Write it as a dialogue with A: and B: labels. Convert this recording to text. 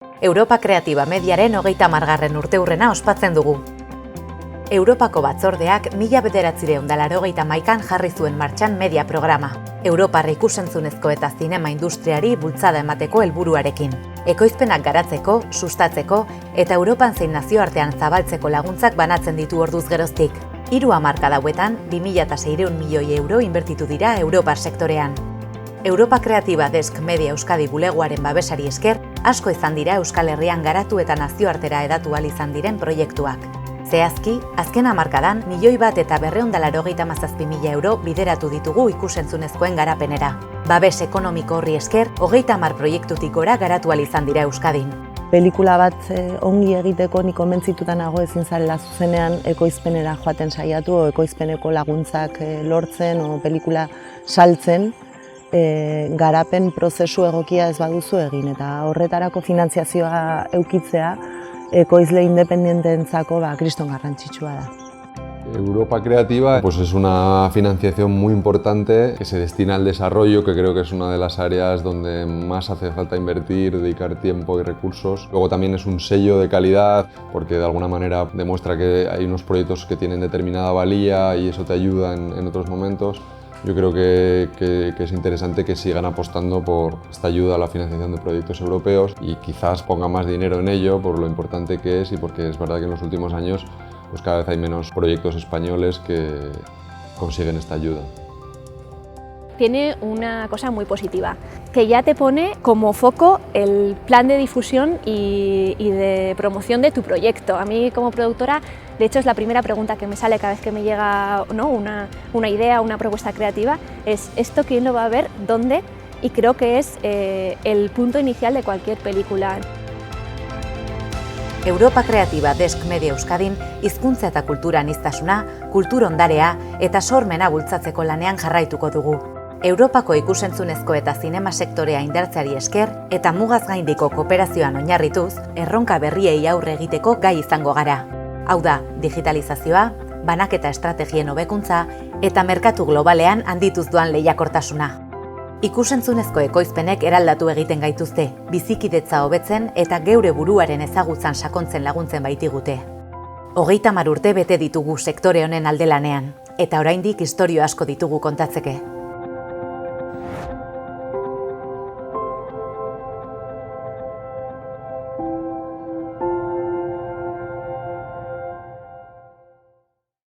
A: Europa Kreatiba Mediaren 30. urteurrena ospatzen dugu. Europako batzordeak 1981an jarri zuen martxan media programa. Europar ikusentzunezko eta zinema industriari bultzada emateko helburuarekin. Ekoizpenak garatzeko, sustatzeko eta Europan zein nazioartean zabaltzeko laguntzak banatzen ditu orduz geroztik. 3 hamarkada hauetan 2600 milioi euro inbertitu dira Europar sektorean. Europa Kreatiba Desk Media Euskadi bulegoaren babesari esker, asko izan dira Euskal Herrian garatu eta nazioartera hedatu ahal izan diren proiektuak. Zehazki, azken hamarkadan 1.287.000 euro bideratu ditugu ikusentzunezkoen garapenera. Babes ekonomiko horri esker, 30 proiektutik gora garatu ahal izan dira Euskadin.
B: Pelikula bat ongi egiteko nik konbentzituta nago ezin zarela zuzenean ekoizpenera joaten saiatu, o ekoizpeneko laguntzak lortzen, o pelikula saltzen, garapen prozesu egokia ez baduzu egin, eta horretarako finantziazioa eukitzea ekoizle independenteentzako kriston garrantzitsua da.
C: Europa Creativa es una financiación muy importante que se destina al desarrollo, que creo que es una de las áreas donde más hace falta invertir, dedicar tiempo y recursos. Luego también es un sello de calidad porque de alguna manera demuestra que hay unos proyectos que tienen determinada valía y eso te ayuda en otros momentos. Yo creo que es interesante que sigan apostando por esta ayuda a la financiación de proyectos europeos y quizás pongan más dinero en ello por lo importante que es y porque es verdad que en los últimos años cada vez hay menos proyectos españoles que consiguen esta ayuda.
D: Tiene una cosa muy positiva, que ya te pone como foco el plan de difusión y de promoción de tu proyecto. A mí como productora, de hecho es la primera pregunta que me sale cada vez que me llega, ¿no?, una idea, una propuesta creativa, es ¿esto quién lo va a ver? ¿Dónde? Y creo que es el punto inicial de cualquier película.
A: Europa Kreatiba Desk Media Euskadin hizkuntza eta kultura aniztasuna, kultur ondarea eta sormena bultzatzeko lanean jarraituko dugu. Europako ikusentzunezko eta zinema sektorea indartzeari esker eta mugaz gaindiko kooperazioan oinarrituz, erronka berriei aurre egiteko gai izango gara. Hau da, digitalizazioa, banaketa estrategien hobekuntza eta merkatu globalean handituz doan lehiakortasuna. Ikusentzunezko ekoizpenek eraldatu egiten gaituzte, bizikidetza hobetzen eta geure buruaren ezagutzan sakontzen laguntzen baitigute. 30 urte bete ditugu sektore honen aldelanean, eta oraindik istorio asko ditugu kontatzeke.